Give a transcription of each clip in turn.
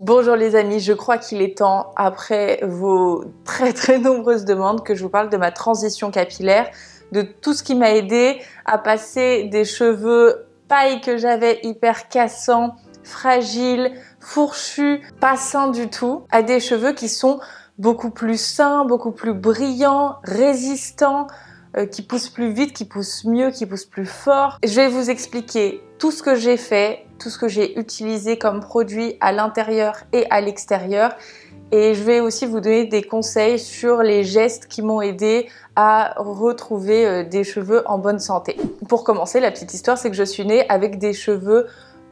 Bonjour les amis, je crois qu'il est temps, après vos très nombreuses demandes, que je vous parle de ma transition capillaire, de tout ce qui m'a aidé à passer des cheveux paille que j'avais hyper cassants, fragiles, fourchus, pas sains du tout, à des cheveux qui sont beaucoup plus sains, beaucoup plus brillants, résistants, qui poussent plus vite, qui poussent mieux, qui poussent plus fort. Je vais vous expliquer tout ce que j'ai fait, tout ce que j'ai utilisé comme produit à l'intérieur et à l'extérieur. Et je vais aussi vous donner des conseils sur les gestes qui m'ont aidé à retrouver des cheveux en bonne santé. Pour commencer, la petite histoire, c'est que je suis née avec des cheveux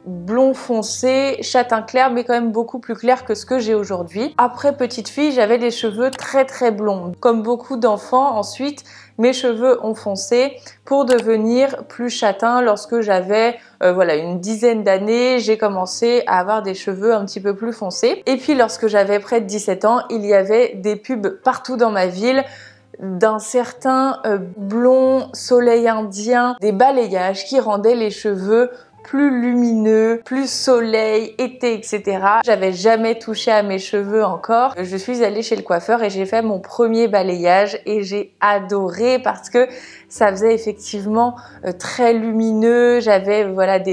blond foncé, châtain clair, mais quand même beaucoup plus clair que ce que j'ai aujourd'hui. Après petite fille, j'avais des cheveux très blonds. Comme beaucoup d'enfants, ensuite, mes cheveux ont foncé pour devenir plus châtain. Lorsque j'avais une dizaine d'années, j'ai commencé à avoir des cheveux un petit peu plus foncés. Et puis lorsque j'avais près de 17 ans, il y avait des pubs partout dans ma ville d'un certain blond soleil indien, des balayages qui rendaient les cheveux plus lumineux, plus soleil, été, etc. J'avais jamais touché à mes cheveux encore. Je suis allée chez le coiffeur et j'ai fait mon premier balayage et j'ai adoré parce que ça faisait effectivement très lumineux. J'avais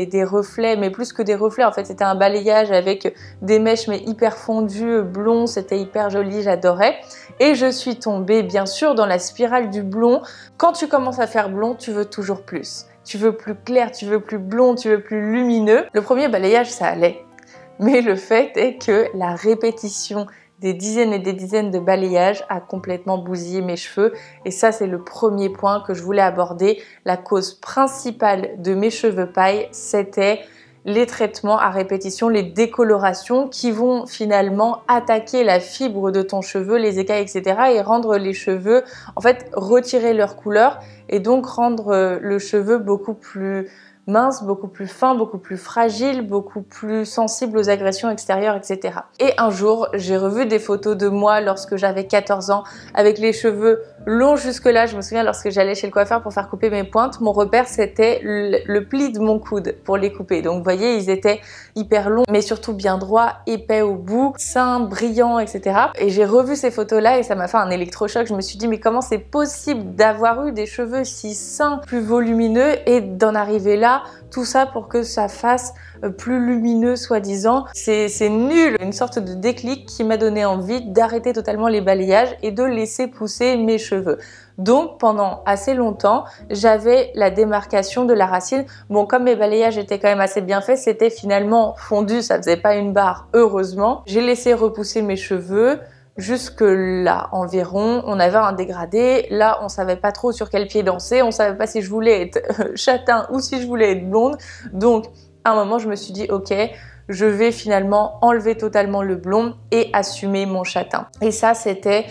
des reflets, mais plus que des reflets, en fait c'était un balayage avec des mèches mais hyper fondues, blond, c'était hyper joli, j'adorais. Et je suis tombée bien sûr dans la spirale du blond. Quand tu commences à faire blond, tu veux toujours plus. Tu veux plus clair, tu veux plus blond, tu veux plus lumineux. Le premier balayage, ça allait. Mais le fait est que la répétition des dizaines et des dizaines de balayages a complètement bousillé mes cheveux. Et ça, c'est le premier point que je voulais aborder. La cause principale de mes cheveux paille, c'était les traitements à répétition, les décolorations qui vont finalement attaquer la fibre de ton cheveu, les écailles, etc. et rendre les cheveux, en fait, retirer leur couleur et donc rendre le cheveu beaucoup plus mince, beaucoup plus fin, beaucoup plus fragile, beaucoup plus sensible aux agressions extérieures, etc. Et un jour, j'ai revu des photos de moi lorsque j'avais 14 ans avec les cheveux longs jusque là. Je me souviens lorsque j'allais chez le coiffeur pour faire couper mes pointes, mon repère c'était le pli de mon coude pour les couper. Donc vous voyez, ils étaient hyper longs mais surtout bien droits, épais au bout, sains, brillants, etc. Et j'ai revu ces photos là et ça m'a fait un électrochoc. Je me suis dit mais comment c'est possible d'avoir eu des cheveux si sains, plus volumineux et d'en arriver là, tout ça pour que ça fasse plus lumineux soi-disant. C'est nul. Une sorte de déclic qui m'a donné envie d'arrêter totalement les balayages et de laisser pousser mes cheveux. Donc pendant assez longtemps, j'avais la démarcation de la racine. Bon, comme mes balayages étaient quand même assez bien faits, c'était finalement fondu, ça faisait pas une barre, heureusement. J'ai laissé repousser mes cheveux jusque là environ. On avait un dégradé, là on savait pas trop sur quel pied danser, on savait pas si je voulais être châtain ou si je voulais être blonde. Donc à un moment je me suis dit ok, je vais finalement enlever totalement le blond et assumer mon châtain. Et ça c'était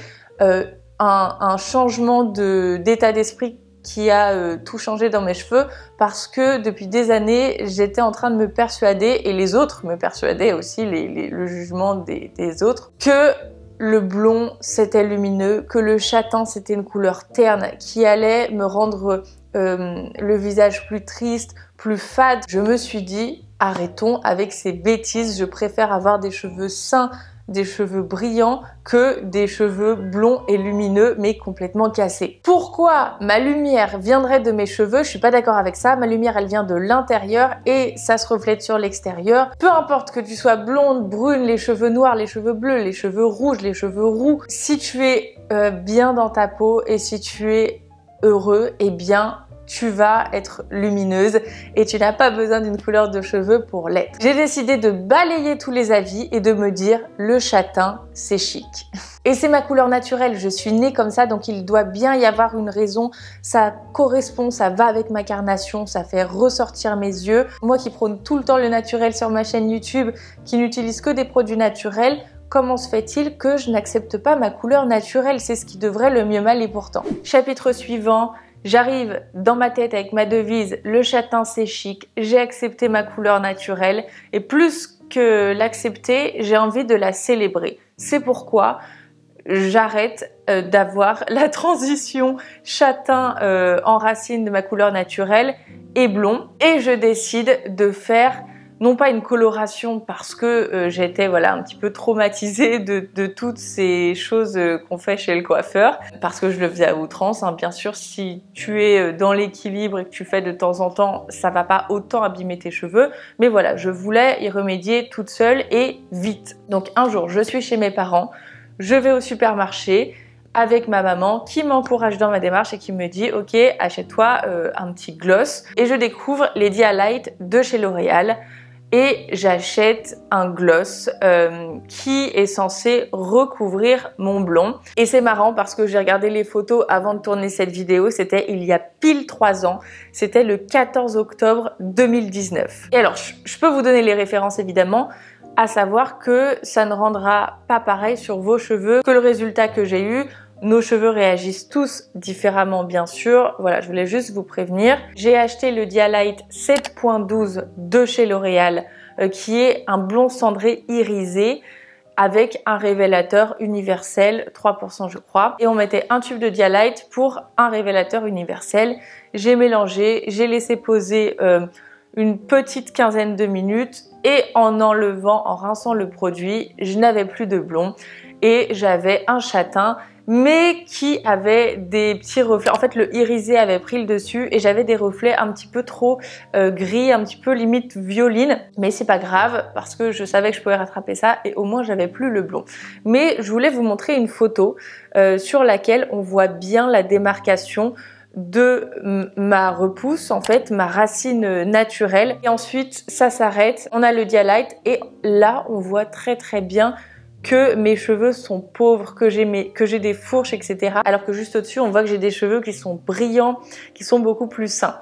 un changement d'état d'esprit qui a tout changé dans mes cheveux parce que depuis des années j'étais en train de me persuader, et les autres me persuadaient aussi, le jugement des autres, que le blond c'était lumineux, que le châtain c'était une couleur terne qui allait me rendre le visage plus triste, plus fade. Je me suis dit arrêtons avec ces bêtises, je préfère avoir des cheveux sains, des cheveux brillants que des cheveux blonds et lumineux mais complètement cassés. Pourquoi ma lumière viendrait de mes cheveux? Je suis pas d'accord avec ça. Ma lumière elle vient de l'intérieur et ça se reflète sur l'extérieur. Peu importe que tu sois blonde, brune, les cheveux noirs, les cheveux bleus, les cheveux rouges, les cheveux roux, si tu es bien dans ta peau et si tu es heureux, eh bien tu vas être lumineuse et tu n'as pas besoin d'une couleur de cheveux pour l'être. J'ai décidé de balayer tous les avis et de me dire le châtain c'est chic. Et c'est ma couleur naturelle, je suis née comme ça donc il doit bien y avoir une raison, ça correspond, ça va avec ma carnation, ça fait ressortir mes yeux. Moi qui prône tout le temps le naturel sur ma chaîne YouTube, qui n'utilise que des produits naturels, comment se fait-il que je n'accepte pas ma couleur naturelle? C'est ce qui devrait le mieux mal et pourtant. Chapitre suivant. J'arrive dans ma tête avec ma devise, le châtain c'est chic, j'ai accepté ma couleur naturelle et plus que l'accepter, j'ai envie de la célébrer. C'est pourquoi j'arrête d'avoir la transition châtain en racine de ma couleur naturelle et blond et je décide de faire non pas une coloration parce que j'étais voilà un petit peu traumatisée de toutes ces choses qu'on fait chez le coiffeur, parce que je le faisais à outrance, hein. Bien sûr, si tu es dans l'équilibre et que tu fais de temps en temps, ça va pas autant abîmer tes cheveux, mais voilà, je voulais y remédier toute seule et vite. Donc un jour, je suis chez mes parents, je vais au supermarché avec ma maman qui m'encourage dans ma démarche et qui me dit ok, achète-toi un petit gloss, et je découvre les Dialight de chez L'Oréal et j'achète un gloss qui est censé recouvrir mon blond. Et c'est marrant parce que j'ai regardé les photos avant de tourner cette vidéo, c'était il y a pile 3 ans, c'était le 14 octobre 2019. Et alors je peux vous donner les références évidemment, à savoir que ça ne rendra pas pareil sur vos cheveux que le résultat que j'ai eu. Nos cheveux réagissent tous différemment bien sûr, voilà, je voulais juste vous prévenir. J'ai acheté le Dialight 7.12 de chez L'Oréal qui est un blond cendré irisé avec un révélateur universel, 3% je crois. Et on mettait un tube de Dialight pour un révélateur universel. J'ai mélangé, j'ai laissé poser une petite quinzaine de minutes et en enlevant, en rinçant le produit, je n'avais plus de blond et j'avais un châtain mais qui avait des petits reflets. En fait, le irisé avait pris le dessus et j'avais des reflets un petit peu trop gris, un petit peu limite violine. Mais c'est pas grave parce que je savais que je pouvais rattraper ça et au moins j'avais plus le blond. Mais je voulais vous montrer une photo sur laquelle on voit bien la démarcation de ma repousse, en fait, ma racine naturelle. Et ensuite, ça s'arrête. On a le Dialight et là, on voit très très bien que mes cheveux sont pauvres, que j'ai des fourches, etc. Alors que juste au-dessus, on voit que j'ai des cheveux qui sont brillants, qui sont beaucoup plus sains.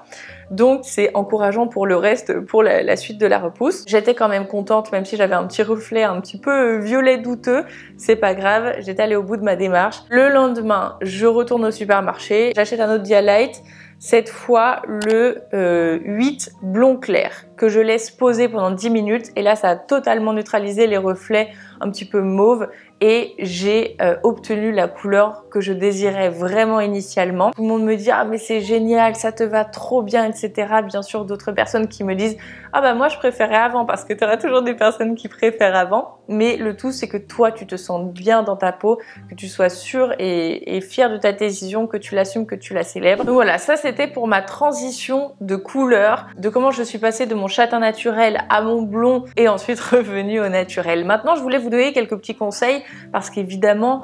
Donc c'est encourageant pour le reste, pour la suite de la repousse. J'étais quand même contente, même si j'avais un petit reflet un petit peu violet douteux, c'est pas grave, j'étais allée au bout de ma démarche. Le lendemain, je retourne au supermarché, j'achète un autre Dialight, cette fois le 8 blond clair, que je laisse poser pendant 10 minutes et là ça a totalement neutralisé les reflets un petit peu mauve et j'ai obtenu la couleur que je désirais vraiment initialement. Tout le monde me dit ah mais c'est génial, ça te va trop bien, etc. Bien sûr d'autres personnes qui me disent ah bah moi je préférais avant, parce que tu auras toujours des personnes qui préfèrent avant, mais le tout c'est que toi tu te sens bien dans ta peau, que tu sois sûre et fière de ta décision, que tu l'assumes, que tu la célèbres. Donc voilà, ça c'était pour ma transition de couleur, de comment je suis passée de mon châtain naturel à mon blond et ensuite revenue au naturel. Maintenant je voulais vous donner quelques petits conseils parce qu'évidemment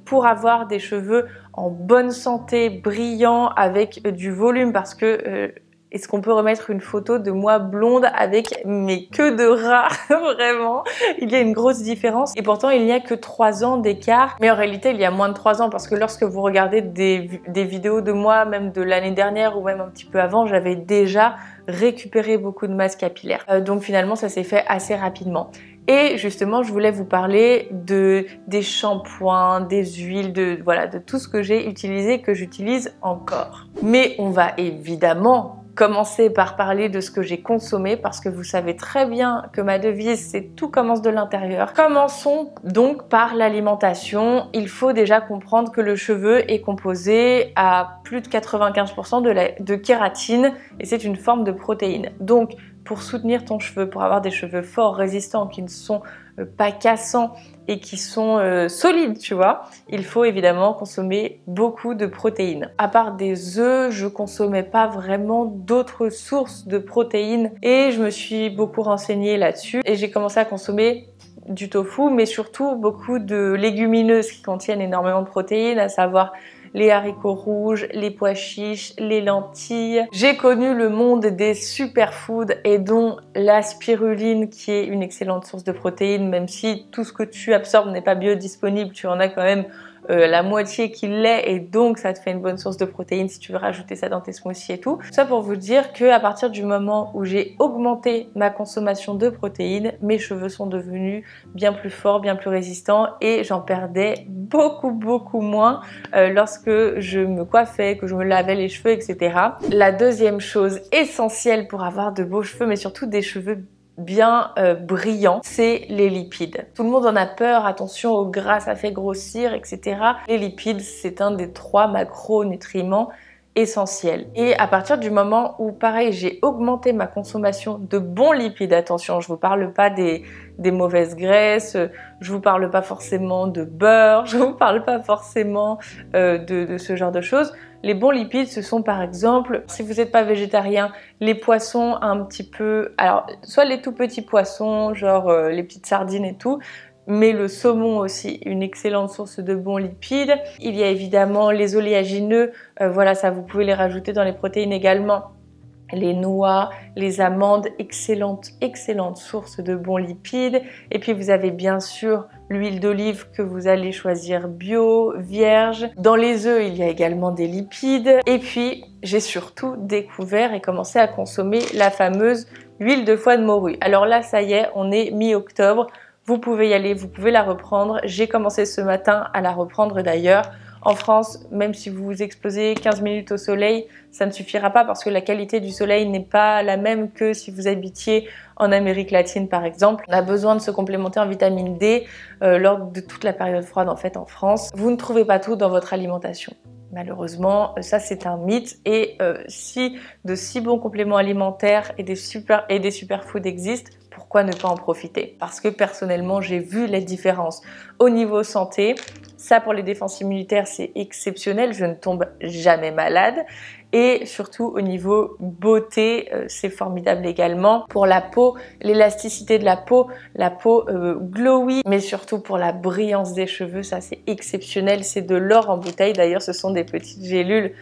pour avoir des cheveux en bonne santé, brillants, avec du volume, parce que est-ce qu'on peut remettre une photo de moi blonde avec mes queues de rat? Vraiment, il y a une grosse différence. Et pourtant, il n'y a que 3 ans d'écart. Mais en réalité, il y a moins de 3 ans parce que lorsque vous regardez des vidéos de moi, même de l'année dernière ou même un petit peu avant, j'avais déjà récupéré beaucoup de masse capillaire. Donc finalement, ça s'est fait assez rapidement. Et justement, je voulais vous parler des shampoings, des huiles, de tout ce que j'ai utilisé, que j'utilise encore. Mais on va évidemment commencer par parler de ce que j'ai consommé parce que vous savez très bien que ma devise c'est tout commence de l'intérieur. Commençons donc par l'alimentation. Il faut déjà comprendre que le cheveu est composé à plus de 95% de kératine et c'est une forme de protéine. Donc pour soutenir ton cheveu, pour avoir des cheveux forts, résistants, qui ne sont pas cassants et qui sont solides, tu vois, il faut évidemment consommer beaucoup de protéines. À part des œufs, je consommais pas vraiment d'autres sources de protéines et je me suis beaucoup renseignée là-dessus et j'ai commencé à consommer du tofu, mais surtout beaucoup de légumineuses qui contiennent énormément de protéines, à savoir les haricots rouges, les pois chiches, les lentilles. J'ai connu le monde des superfoods et dont la spiruline qui est une excellente source de protéines, même si tout ce que tu absorbes n'est pas biodisponible, tu en as quand même la moitié qui l'est et donc ça te fait une bonne source de protéines si tu veux rajouter ça dans tes smoothies et tout. Tout ça pour vous dire que à partir du moment où j'ai augmenté ma consommation de protéines, mes cheveux sont devenus bien plus forts, bien plus résistants et j'en perdais beaucoup moins lorsque je me coiffais, que je me lavais les cheveux, etc. La deuxième chose essentielle pour avoir de beaux cheveux, mais surtout des cheveux bien brillant, c'est les lipides. Tout le monde en a peur, attention au gras, ça fait grossir, etc. Les lipides, c'est un des 3 macronutriments essentiel. Et à partir du moment où, pareil, j'ai augmenté ma consommation de bons lipides, attention, je vous parle pas des mauvaises graisses, je vous parle pas forcément de beurre, je vous parle pas forcément de ce genre de choses. Les bons lipides, ce sont par exemple, si vous n'êtes pas végétarien, les poissons un petit peu, alors soit les tout petits poissons, genre les petites sardines et tout, mais le saumon aussi, une excellente source de bons lipides. Il y a évidemment les oléagineux, voilà, ça vous pouvez les rajouter dans les protéines également. Les noix, les amandes, excellente source de bons lipides. Et puis vous avez bien sûr l'huile d'olive que vous allez choisir bio, vierge. Dans les œufs, il y a également des lipides. Et puis j'ai surtout découvert et commencé à consommer la fameuse huile de foie de morue. Alors là, ça y est, on est mi-octobre. Vous pouvez y aller, vous pouvez la reprendre. J'ai commencé ce matin à la reprendre d'ailleurs. En France, même si vous exposez 15 minutes au soleil, ça ne suffira pas parce que la qualité du soleil n'est pas la même que si vous habitiez en Amérique latine par exemple. On a besoin de se complémenter en vitamine D lors de toute la période froide en fait en France. Vous ne trouvez pas tout dans votre alimentation. Malheureusement, ça c'est un mythe et si de si bons compléments alimentaires et des superfoods existent, pourquoi ne pas en profiter? Parce que personnellement, j'ai vu la différence au niveau santé. Ça, pour les défenses immunitaires, c'est exceptionnel. Je ne tombe jamais malade. Et surtout, au niveau beauté, c'est formidable également. Pour la peau, l'élasticité de la peau glowy, mais surtout pour la brillance des cheveux, ça c'est exceptionnel. C'est de l'or en bouteille. D'ailleurs, ce sont des petites gélules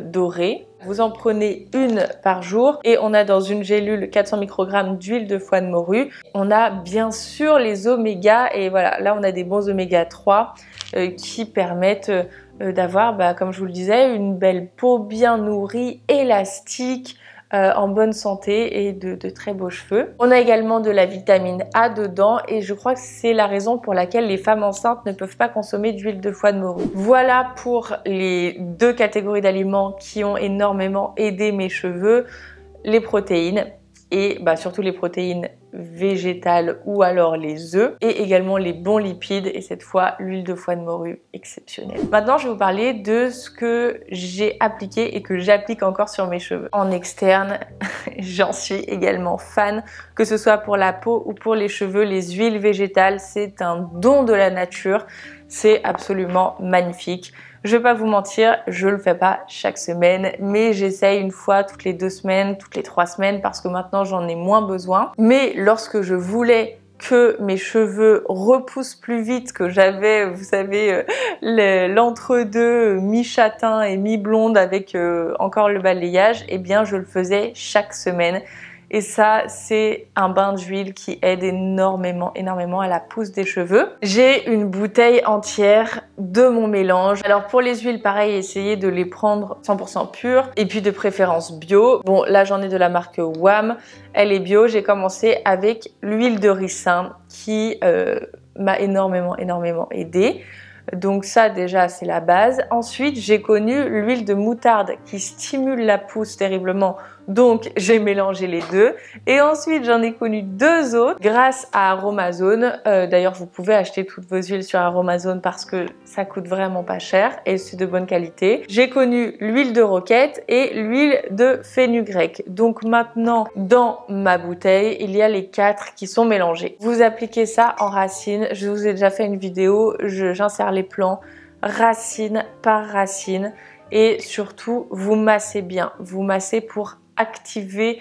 dorée. Vous en prenez une par jour et on a dans une gélule 400 microgrammes d'huile de foie de morue. On a bien sûr les oméga et voilà, là on a des bons oméga 3 qui permettent d'avoir, comme je vous le disais, une belle peau bien nourrie, élastique, en bonne santé et de très beaux cheveux. On a également de la vitamine A dedans et je crois que c'est la raison pour laquelle les femmes enceintes ne peuvent pas consommer d'huile de foie de morue. Voilà pour les deux catégories d'aliments qui ont énormément aidé mes cheveux, les protéines et surtout les protéines végétales ou alors les œufs et également les bons lipides et cette fois l'huile de foie de morue exceptionnelle. Maintenant je vais vous parler de ce que j'ai appliqué et que j'applique encore sur mes cheveux. En externe, j'en suis également fan, que ce soit pour la peau ou pour les cheveux, les huiles végétales, c'est un don de la nature, c'est absolument magnifique. Je vais pas vous mentir, je le fais pas chaque semaine, mais j'essaye une fois toutes les 2 semaines, toutes les 3 semaines parce que maintenant j'en ai moins besoin. Mais lorsque je voulais que mes cheveux repoussent plus vite, que j'avais, vous savez, l'entre-deux mi-châtain et mi-blonde avec encore le balayage, eh bien je le faisais chaque semaine. Et ça, c'est un bain d'huile qui aide énormément à la pousse des cheveux. J'ai une bouteille entière de mon mélange. Alors pour les huiles, pareil, essayez de les prendre 100% pures et puis de préférence bio. Bon, là j'en ai de la marque WAM, elle est bio. J'ai commencé avec l'huile de ricin qui m'a énormément aidée. Donc ça déjà c'est la base. Ensuite j'ai connu l'huile de moutarde qui stimule la pousse terriblement, donc j'ai mélangé les deux. Et ensuite j'en ai connu 2 autres grâce à Aromazone. D'ailleurs vous pouvez acheter toutes vos huiles sur Aromazone parce que ça coûte vraiment pas cher et c'est de bonne qualité. J'ai connu l'huile de roquette et l'huile de fenugrec. Donc maintenant dans ma bouteille il y a les 4 qui sont mélangés. Vous appliquez ça en racine. Je vous ai déjà fait une vidéo, j'insère les plants racine par racine et surtout vous massez bien, vous massez pour activer,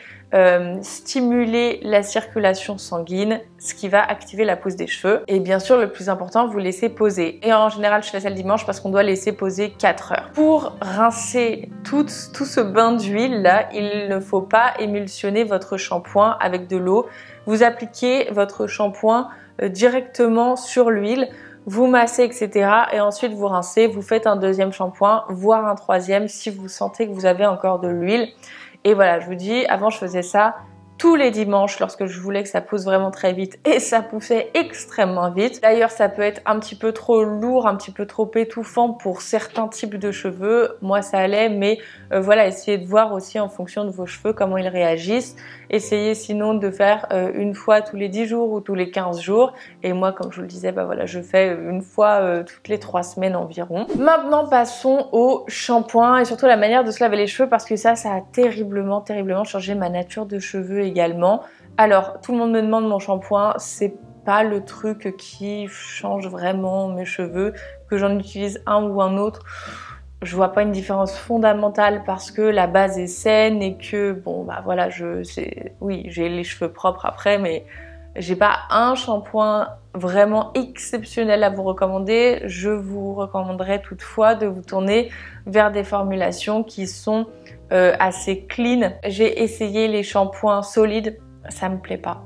stimuler la circulation sanguine, ce qui va activer la pousse des cheveux. Et bien sûr le plus important, vous laissez poser. Et en général je fais ça le dimanche parce qu'on doit laisser poser 4 heures. Pour rincer tout ce bain d'huile là, il ne faut pas émulsionner votre shampoing avec de l'eau. Vous appliquez votre shampoing directement sur l'huile. Vous massez, etc. Et ensuite vous rincez, vous faites un 2e shampoing, voire un 3e si vous sentez que vous avez encore de l'huile. Et voilà, je vous dis, avant je faisais ça tous les dimanches lorsque je voulais que ça pousse vraiment très vite et ça poussait extrêmement vite. D'ailleurs, ça peut être un petit peu trop lourd, un petit peu trop étouffant pour certains types de cheveux. Moi, ça allait, mais voilà, essayez de voir aussi en fonction de vos cheveux comment ils réagissent. Essayez sinon de faire une fois tous les 10 jours ou tous les 15 jours. Et moi, comme je vous le disais, bah voilà, je fais une fois toutes les 3 semaines environ. Maintenant, passons au shampoing et surtout la manière de se laver les cheveux parce que ça a terriblement changé ma nature de cheveux également. Alors, tout le monde me demande mon shampoing, c'est pas le truc qui change vraiment mes cheveux, que j'en utilise un ou un autre. Je vois pas une différence fondamentale parce que la base est saine et que bon bah voilà, oui, j'ai les cheveux propres après, mais j'ai pas un shampoing vraiment exceptionnel à vous recommander. Je vous recommanderais toutefois de vous tourner vers des formulations qui sont assez clean. J'ai essayé les shampoings solides, ça me plaît pas.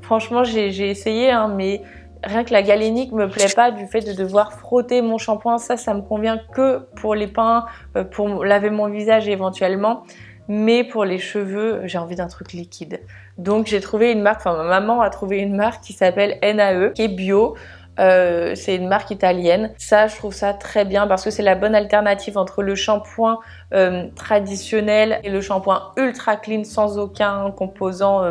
Franchement, j'ai essayé, hein, mais rien que la galénique me plaît pas du fait de devoir frotter mon shampoing. Ça me convient que pour les pins, pour laver mon visage éventuellement. Mais pour les cheveux, j'ai envie d'un truc liquide. Donc j'ai trouvé une marque, enfin ma maman a trouvé une marque qui s'appelle NAE, qui est bio. C'est une marque italienne. Ça, je trouve ça très bien parce que c'est la bonne alternative entre le shampoing traditionnel et le shampoing ultra clean sans aucun composant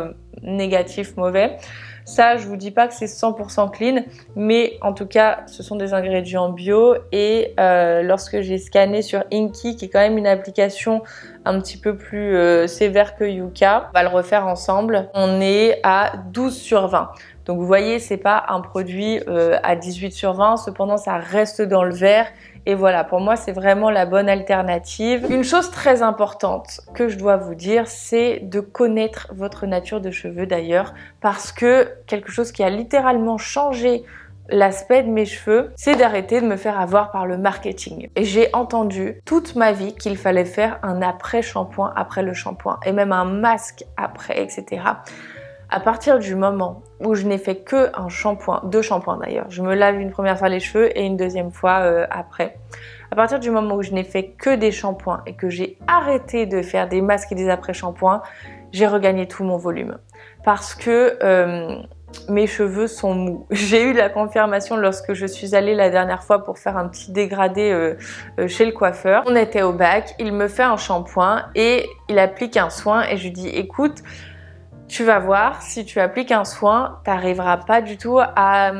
négatif, mauvais. Ça, je vous dis pas que c'est 100% clean, mais en tout cas, ce sont des ingrédients bio. Et lorsque j'ai scanné sur Inky, qui est quand même une application un petit peu plus sévère que Yuka, on va le refaire ensemble. On est à 12/20. Donc vous voyez, c'est pas un produit à 18/20, cependant ça reste dans le vert. Et voilà, pour moi, c'est vraiment la bonne alternative. Une chose très importante que je dois vous dire, c'est de connaître votre nature de cheveux d'ailleurs, parce que quelque chose qui a littéralement changé l'aspect de mes cheveux, c'est d'arrêter de me faire avoir par le marketing. Et j'ai entendu toute ma vie qu'il fallait faire un après-shampoing après le shampoing, et même un masque après, etc. À partir du moment où je n'ai fait que un shampoing, 2 shampoings d'ailleurs, je me lave une première fois les cheveux et une deuxième fois après. À partir du moment où je n'ai fait que des shampoings et que j'ai arrêté de faire des masques et des après-shampoings, j'ai regagné tout mon volume. Parce que mes cheveux sont mous. J'ai eu la confirmation lorsque je suis allée la dernière fois pour faire un petit dégradé chez le coiffeur. On était au bac, il me fait un shampoing et il applique un soin et je lui dis écoute, tu vas voir, si tu appliques un soin, t'arriveras pas du tout à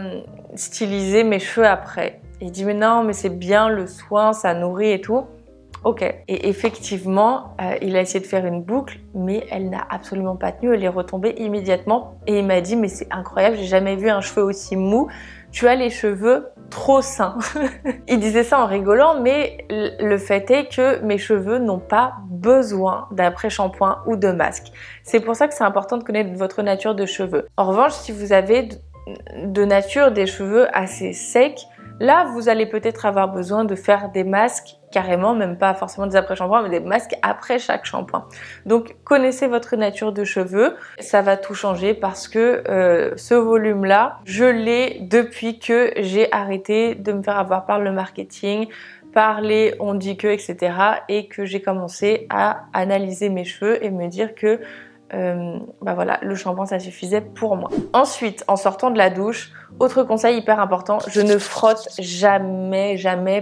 styliser mes cheveux après. Il dit mais non, mais c'est bien le soin, ça nourrit et tout. Ok. Et effectivement, il a essayé de faire une boucle, mais elle n'a absolument pas tenu. Elle est retombée immédiatement. Et il m'a dit mais c'est incroyable, j'ai jamais vu un cheveu aussi mou. Tu as les cheveux trop sains. Il disait ça en rigolant, mais le fait est que mes cheveux n'ont pas besoin d'après-shampoing ou de masque. C'est pour ça que c'est important de connaître votre nature de cheveux. En revanche, si vous avez de nature des cheveux assez secs, là, vous allez peut-être avoir besoin de faire des masques carrément, même pas forcément des après-shampoings, mais des masques après chaque shampoing. Donc, connaissez votre nature de cheveux. Ça va tout changer parce que ce volume-là, je l'ai depuis que j'ai arrêté de me faire avoir par le marketing, par les on dit que, etc. et que j'ai commencé à analyser mes cheveux et me dire que bah voilà, le shampoing ça suffisait pour moi. Ensuite, en sortant de la douche, autre conseil hyper important, je ne frotte jamais,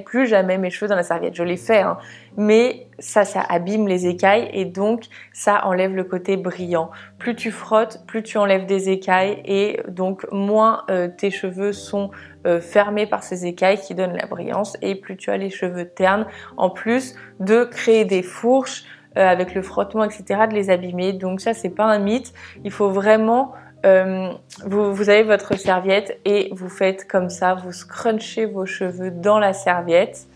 plus jamais mes cheveux dans la serviette. Je l'ai fait, hein, mais ça abîme les écailles et donc ça enlève le côté brillant. Plus tu frottes, plus tu enlèves des écailles et donc moins tes cheveux sont fermés par ces écailles qui donnent la brillance et plus tu as les cheveux ternes, en plus de créer des fourches avec le frottement, etc., de les abîmer. Donc ça, c'est pas un mythe. Il faut vraiment... vous avez votre serviette et vous faites comme ça, vous scrunchez vos cheveux dans la serviette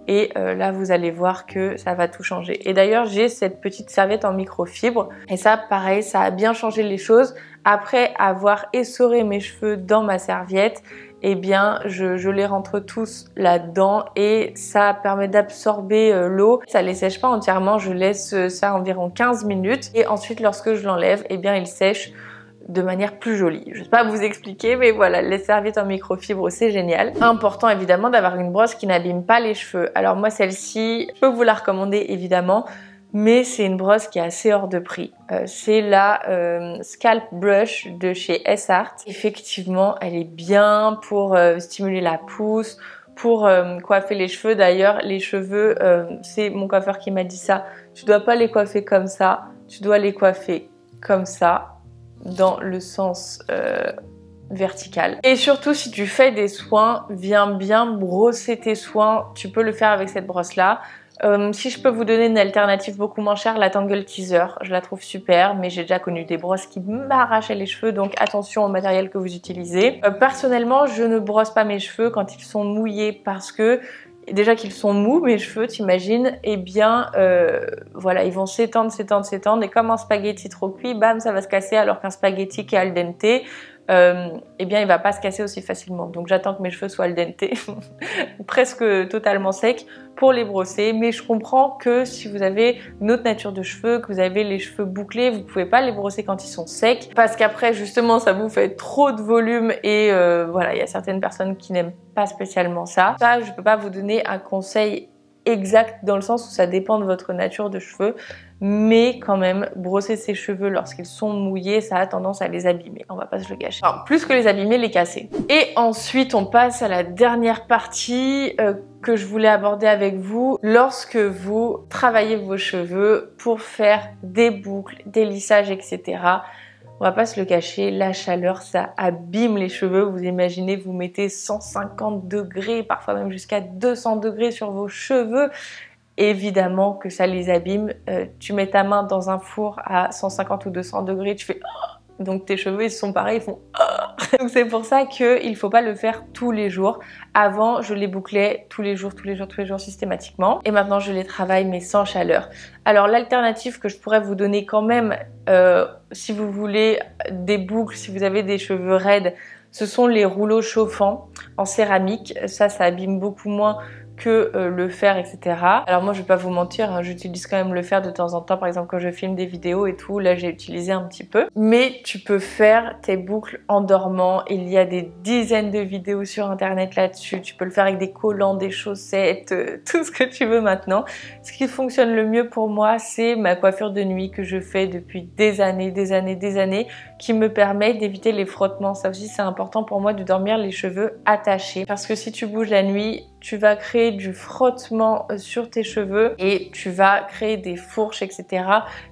et là, vous allez voir que ça va tout changer. Et d'ailleurs, j'ai cette petite serviette en microfibre et ça, pareil, ça a bien changé les choses. Après avoir essoré mes cheveux dans ma serviette, eh bien, je les rentre tous là-dedans et ça permet d'absorber l'eau. Ça les sèche pas entièrement, je laisse ça environ 15 minutes et ensuite, lorsque je l'enlève, eh bien, il sèche de manière plus jolie. Je ne sais pas vous expliquer, mais voilà, les serviettes en microfibre, c'est génial. Important évidemment d'avoir une brosse qui n'abîme pas les cheveux. Alors moi, celle-ci, je peux vous la recommander évidemment, mais c'est une brosse qui est assez hors de prix. C'est la Scalp Brush de chez S-Art. Effectivement, elle est bien pour stimuler la pousse, pour coiffer les cheveux. D'ailleurs, les cheveux, c'est mon coiffeur qui m'a dit ça. Tu dois pas les coiffer comme ça, tu dois les coiffer comme ça, dans le sens vertical. Et surtout, si tu fais des soins, viens bien brosser tes soins. Tu peux le faire avec cette brosse-là. Si je peux vous donner une alternative beaucoup moins chère, la Tangle Teezer, je la trouve super, mais j'ai déjà connu des brosses qui m'arrachaient les cheveux, donc attention au matériel que vous utilisez. Personnellement, je ne brosse pas mes cheveux quand ils sont mouillés parce que déjà qu'ils sont mous, mes cheveux, t'imagines, eh bien, voilà, ils vont s'étendre, s'étendre, s'étendre, et comme un spaghetti trop cuit, bam, ça va se casser, alors qu'un spaghetti qui est al dente, eh bien il va pas se casser aussi facilement. Donc j'attends que mes cheveux soient al dente, presque totalement secs pour les brosser. Mais je comprends que si vous avez une autre nature de cheveux, que vous avez les cheveux bouclés, vous pouvez pas les brosser quand ils sont secs, parce qu'après justement ça vous fait trop de volume et voilà, il y a certaines personnes qui n'aiment pas spécialement ça. Ça, je peux pas vous donner un conseil exact dans le sens où ça dépend de votre nature de cheveux, mais quand même brosser ses cheveux lorsqu'ils sont mouillés, ça a tendance à les abîmer, on va pas se le gâcher. Enfin, plus que les abîmer, les casser. Et ensuite on passe à la dernière partie que je voulais aborder avec vous. Lorsque vous travaillez vos cheveux pour faire des boucles, des lissages, etc., on va pas se le cacher, la chaleur, ça abîme les cheveux. Vous imaginez, vous mettez 150 degrés, parfois même jusqu'à 200 degrés sur vos cheveux. Évidemment que ça les abîme. Tu mets ta main dans un four à 150 ou 200 degrés, tu fais oh, donc tes cheveux ils sont pareils, ils font oh. Donc c'est pour ça qu'il ne faut pas le faire tous les jours. Avant, je les bouclais tous les jours systématiquement. Et maintenant, je les travaille mais sans chaleur. Alors l'alternative que je pourrais vous donner quand même, si vous voulez des boucles, si vous avez des cheveux raides, ce sont les rouleaux chauffants en céramique. Ça abîme beaucoup moins que le fer, etc. Alors moi je vais pas vous mentir, hein, j'utilise quand même le fer de temps en temps, par exemple quand je filme des vidéos et tout, là j'ai utilisé un petit peu. Mais tu peux faire tes boucles en dormant, il y a des dizaines de vidéos sur internet là-dessus, tu peux le faire avec des collants, des chaussettes, tout ce que tu veux maintenant. Ce qui fonctionne le mieux pour moi, c'est ma coiffure de nuit que je fais depuis des années, qui me permet d'éviter les frottements. Ça aussi c'est important pour moi de dormir les cheveux attachés, parce que si tu bouges la nuit, tu vas créer du frottement sur tes cheveux et tu vas créer des fourches, etc.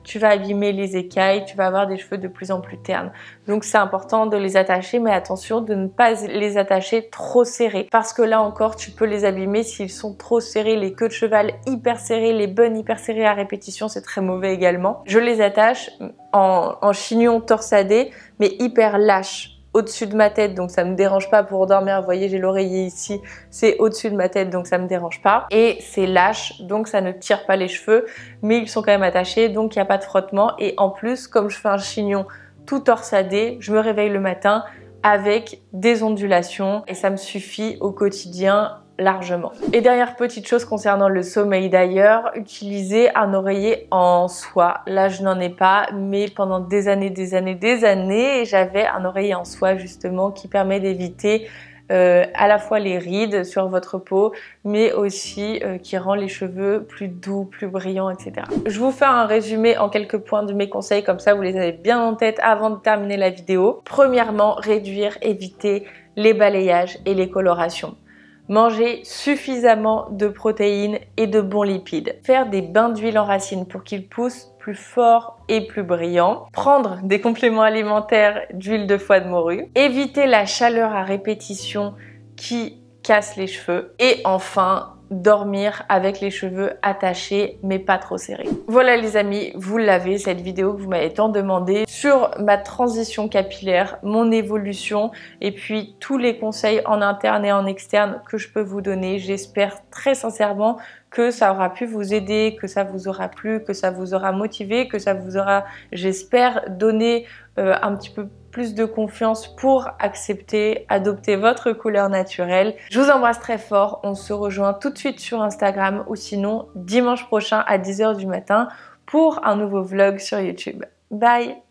Tu vas abîmer les écailles, tu vas avoir des cheveux de plus en plus ternes. Donc c'est important de les attacher, mais attention de ne pas les attacher trop serrés, parce que là encore tu peux les abîmer s'ils sont trop serrés. Les queues de cheval hyper serrées, les bonnes hyper serrées à répétition, c'est très mauvais également. Je les attache en chignon torsadé, mais hyper lâche, au-dessus de ma tête, donc ça me dérange pas pour dormir. Vous voyez, j'ai l'oreiller ici, c'est au-dessus de ma tête, donc ça me dérange pas. Et c'est lâche, donc ça ne tire pas les cheveux, mais ils sont quand même attachés, donc il n'y a pas de frottement. Et en plus, comme je fais un chignon tout torsadé, je me réveille le matin avec des ondulations et ça me suffit au quotidien largement. Et dernière petite chose concernant le sommeil d'ailleurs, utiliser un oreiller en soie. Là je n'en ai pas, mais pendant des années, j'avais un oreiller en soie justement qui permet d'éviter à la fois les rides sur votre peau, mais aussi qui rend les cheveux plus doux, plus brillants, etc. Je vous fais un résumé en quelques points de mes conseils, comme ça vous les avez bien en tête avant de terminer la vidéo. Premièrement, réduire, éviter les balayages et les colorations. Manger suffisamment de protéines et de bons lipides. Faire des bains d'huile en racines pour qu'ils poussent plus fort et plus brillant. Prendre des compléments alimentaires d'huile de foie de morue. Éviter la chaleur à répétition qui casse les cheveux. Et enfin, dormir avec les cheveux attachés mais pas trop serrés. Voilà les amis, vous l'avez, cette vidéo que vous m'avez tant demandé sur ma transition capillaire, mon évolution et puis tous les conseils en interne et en externe que je peux vous donner. J'espère très sincèrement que ça aura pu vous aider, que ça vous aura plu, que ça vous aura motivé, que ça vous aura, j'espère, donné un petit peu plus de confiance pour accepter, adopter votre couleur naturelle. Je vous embrasse très fort, on se rejoint tout de suite sur Instagram ou sinon dimanche prochain à 10 h du matin pour un nouveau vlog sur YouTube. Bye!